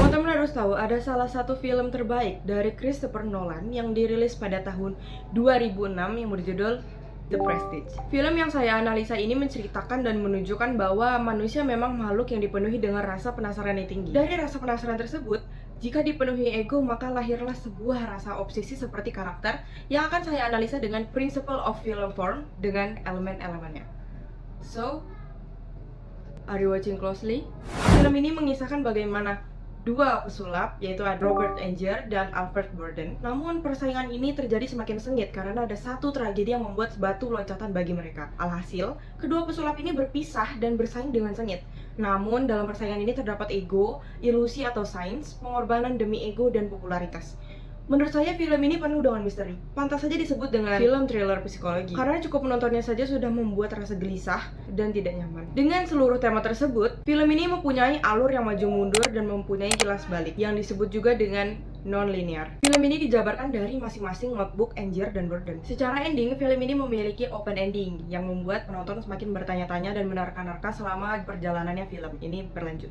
Teman-teman harus tahu ada salah satu film terbaik dari Christopher Nolan yang dirilis pada tahun 2006 yang berjudul The Prestige. Film yang saya analisa ini menceritakan dan menunjukkan bahwa manusia memang makhluk yang dipenuhi dengan rasa penasaran yang tinggi. Dari rasa penasaran tersebut, jika dipenuhi ego, maka lahirlah sebuah rasa obsesi seperti karakter yang akan saya analisa dengan principle of film form dengan elemen-elemennya. So, are you watching closely? Film ini mengisahkan bagaimana dua pesulap, yaitu Robert Anger dan Alfred Borden. Namun persaingan ini terjadi semakin sengit karena ada satu tragedi yang membuat batu loncatan bagi mereka. Alhasil, kedua pesulap ini berpisah dan bersaing dengan sengit. Namun dalam persaingan ini terdapat ego, ilusi atau sains, pengorbanan demi ego dan popularitas. Menurut saya film ini penuh dengan misteri. Pantas saja disebut dengan film thriller psikologi karena cukup menontonnya saja sudah membuat rasa gelisah dan tidak nyaman. Dengan seluruh tema tersebut, film ini mempunyai alur yang maju mundur dan mempunyai kilas balik yang disebut juga dengan non-linear. Film ini dijabarkan dari masing-masing notebook Anger dan Borden. Secara ending, film ini memiliki open ending yang membuat penonton semakin bertanya-tanya dan menerka-nerka selama perjalanannya film ini berlanjut.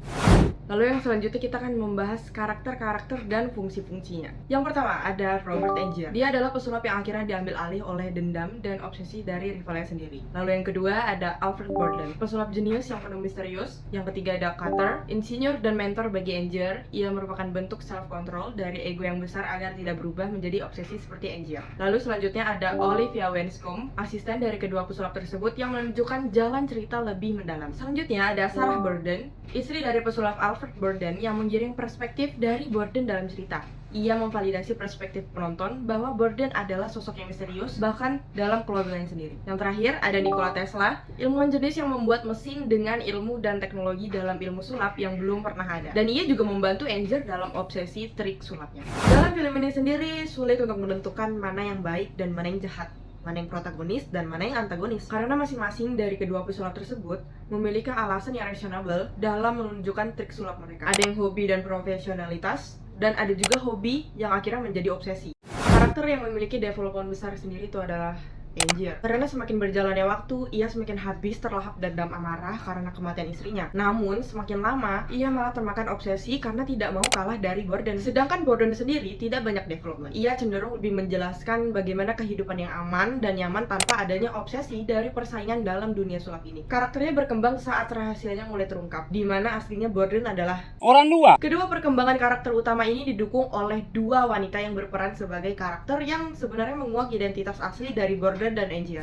Lalu yang selanjutnya kita akan membahas karakter-karakter dan fungsi-fungsinya. Yang pertama ada Robert Anger. Dia adalah pesulap yang akhirnya diambil alih oleh dendam dan obsesi dari rivalnya sendiri. Lalu yang kedua ada Alfred Borden, pesulap jenius yang penuh misterius. Yang ketiga ada Cutter, insinyur dan mentor bagi Anger. Ia merupakan bentuk self-control dari ego yang besar agar tidak berubah menjadi obsesi seperti Anger. Lalu selanjutnya ada Olivia Wenscombe, asisten dari kedua pesulap tersebut yang menunjukkan jalan cerita lebih mendalam. Selanjutnya ada Sarah Borden, istri dari pesulap Alfred Borden yang menggiring perspektif dari Borden dalam cerita. Ia memvalidasi perspektif penonton bahwa Borden adalah sosok yang misterius bahkan dalam keluarganya sendiri. Yang terakhir ada Nikola Tesla, ilmuwan jenius yang membuat mesin dengan ilmu dan teknologi dalam ilmu sulap yang belum pernah ada. Dan ia juga membantu Anger dalam obsesi trik sulapnya. Dalam film ini sendiri sulit untuk menentukan mana yang baik dan mana yang jahat, mana yang protagonis dan mana yang antagonis, karena masing-masing dari kedua pesulap tersebut memiliki alasan yang reasonable dalam menunjukkan trik sulap mereka. Ada yang hobi dan profesionalitas, dan ada juga hobi yang akhirnya menjadi obsesi. Karakter yang memiliki development besar sendiri itu adalah Anger. Karena semakin berjalannya waktu, ia semakin habis terlahap dendam amarah karena kematian istrinya. Namun, semakin lama, ia malah termakan obsesi karena tidak mau kalah dari Borden. Sedangkan Borden sendiri tidak banyak development. Ia cenderung lebih menjelaskan bagaimana kehidupan yang aman dan nyaman tanpa adanya obsesi dari persaingan dalam dunia sulap ini. Karakternya berkembang saat rahasianya mulai terungkap, di mana aslinya Borden adalah orang luar. Kedua perkembangan karakter utama ini didukung oleh dua wanita yang berperan sebagai karakter yang sebenarnya menguak identitas asli dari Borden dan Anger.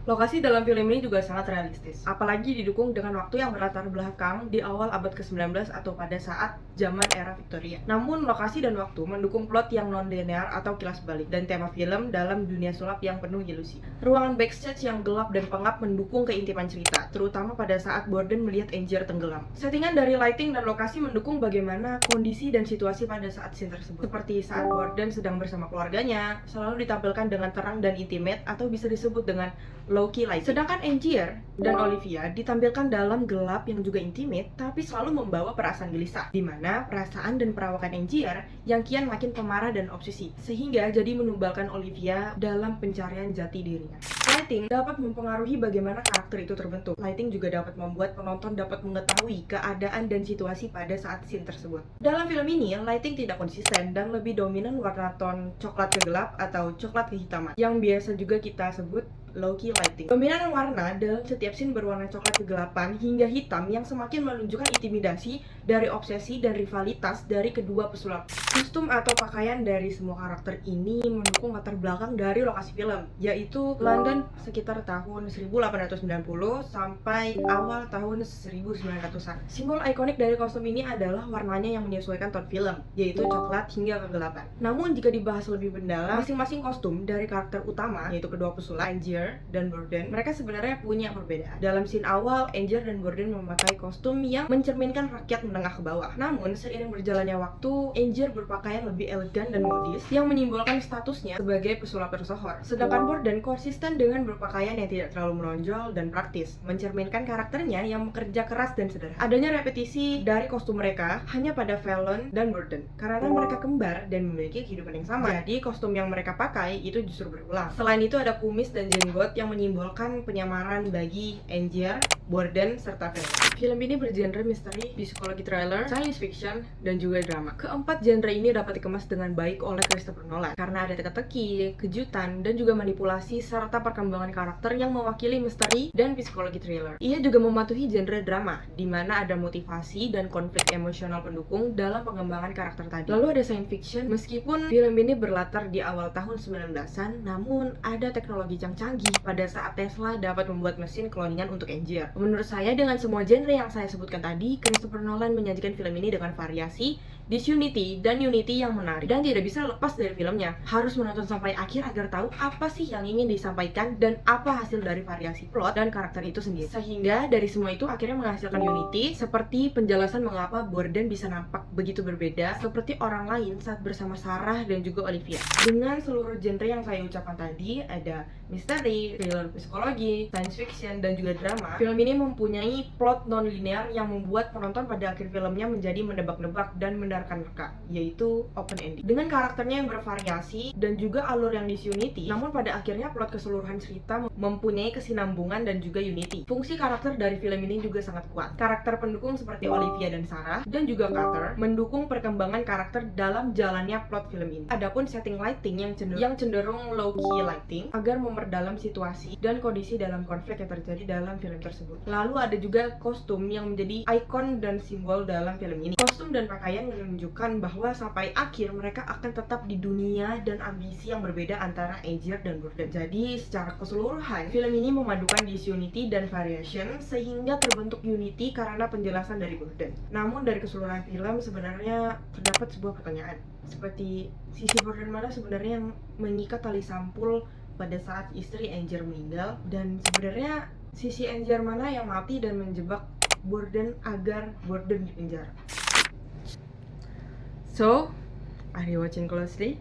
Lokasi dalam film ini juga sangat realistis, apalagi didukung dengan waktu yang berlatar belakang di awal abad ke-19 atau pada saat zaman era Victoria. Namun lokasi dan waktu mendukung plot yang non-linear atau kilas balik dan tema film dalam dunia sulap yang penuh ilusi. Ruangan backstage yang gelap dan pengap mendukung keintiman cerita, terutama pada saat Borden melihat Anger tenggelam. Settingan dari lighting dan lokasi mendukung bagaimana kondisi dan situasi pada saat scene tersebut. Seperti saat Borden sedang bersama keluarganya, selalu ditampilkan dengan terang dan intimate atau bisa disebut dengan low-key lighting. Sedangkan Anger dan Olivia ditampilkan dalam gelap yang juga intimate, tapi selalu membawa perasaan gelisah, di mana perasaan dan perawakan Anger yang kian makin pemarah dan obsesi, sehingga jadi menumbalkan Olivia dalam pencarian jati dirinya. Lighting dapat mempengaruhi bagaimana karakter itu terbentuk. Lighting juga dapat membuat penonton dapat mengetahui keadaan dan situasi pada saat scene tersebut. Dalam film ini, lighting tidak konsisten dan lebih dominan warna ton coklat kegelap atau coklat kehitaman, yang biasa juga kita sebut low-key lighting. Dominan warna dalam setiap scene berwarna coklat kegelapan hingga hitam yang semakin menunjukkan intimidasi dari obsesi dan rivalitas dari kedua pesulap. Kostum atau pakaian dari semua karakter ini mendukung latar belakang dari lokasi film, yaitu London sekitar tahun 1890 sampai awal tahun 1900-an. Simbol ikonik dari kostum ini adalah warnanya yang menyesuaikan tone film, yaitu coklat hingga kegelapan. Namun jika dibahas lebih mendalam, masing-masing kostum dari karakter utama, yaitu kedua pesulap Anger dan Borden, mereka sebenarnya punya perbedaan. Dalam scene awal, Anger dan Borden memakai kostum yang mencerminkan rakyat menengah ke bawah. Namun, seiring berjalannya waktu, Anger berpakaian lebih elegan dan modis yang menyimbolkan statusnya sebagai pesulap tersohor. Sedangkan Borden konsisten dengan berpakaian yang tidak terlalu menonjol dan praktis, mencerminkan karakternya yang bekerja keras dan sederhana. Adanya repetisi dari kostum mereka hanya pada Fallon dan Borden, karena mereka kembar dan memiliki kehidupan yang sama. Jadi, kostum yang mereka pakai itu justru berulang. Selain itu ada kumis dan jenggot jenggot yang menyimbolkan penyamaran bagi Angier, Borden, serta film. Film ini bergenre misteri, psikologi thriller, science fiction, dan juga drama. Keempat genre ini dapat dikemas dengan baik oleh Christopher Nolan karena ada teka-teki, kejutan, dan juga manipulasi serta perkembangan karakter yang mewakili misteri dan psikologi thriller. Ia juga mematuhi genre drama, di mana ada motivasi dan konflik emosional pendukung dalam pengembangan karakter tadi. Lalu ada science fiction, meskipun film ini berlatar di awal tahun 1900-an, namun ada teknologi yang canggih pada saat Tesla dapat membuat mesin cloningan untuk Angier. Menurut saya, dengan semua genre yang saya sebutkan tadi, Christopher Nolan menyajikan film ini dengan variasi, disunity, dan unity yang menarik. Dan tidak bisa lepas dari filmnya. Harus menonton sampai akhir agar tahu apa sih yang ingin disampaikan dan apa hasil dari variasi plot dan karakter itu sendiri. Sehingga dari semua itu akhirnya menghasilkan unity, seperti penjelasan mengapa Borden bisa nampak begitu berbeda seperti orang lain saat bersama Sarah dan juga Olivia. Dengan seluruh genre yang saya ucapkan tadi, ada misteri, thriller psikologi, science fiction, dan juga drama. Film ini mempunyai plot non-linear yang membuat penonton pada akhir filmnya menjadi menebak-nebak dan menerka-nerka, yaitu open ending. Dengan karakternya yang bervariasi dan juga alur yang disunity, namun pada akhirnya plot keseluruhan cerita mempunyai kesinambungan dan juga unity. Fungsi karakter dari film ini juga sangat kuat. Karakter pendukung seperti Olivia dan Sarah, dan juga Carter, mendukung perkembangan karakter dalam jalannya plot film ini. Adapun setting lighting yang cenderung low-key lighting agar memperdalam situasi dan kondisi dalam konflik yang terjadi dalam film tersebut. Lalu ada juga kostum yang menjadi ikon dan simbol dalam film ini. Kostum dan pakaian menunjukkan bahwa sampai akhir mereka akan tetap di dunia dan ambisi yang berbeda antara Angier dan Borden. Jadi secara keseluruhan, film ini memadukan disunity dan variation sehingga terbentuk unity karena penjelasan dari Borden. Namun dari keseluruhan film sebenarnya terdapat sebuah pertanyaan, seperti sisi Borden mana sebenarnya yang mengikat tali sampul pada saat istri Angier meninggal, dan sebenarnya sisi Angier mana yang mati dan menjebak Borden agar Borden dipenjara. So, are you watching closely?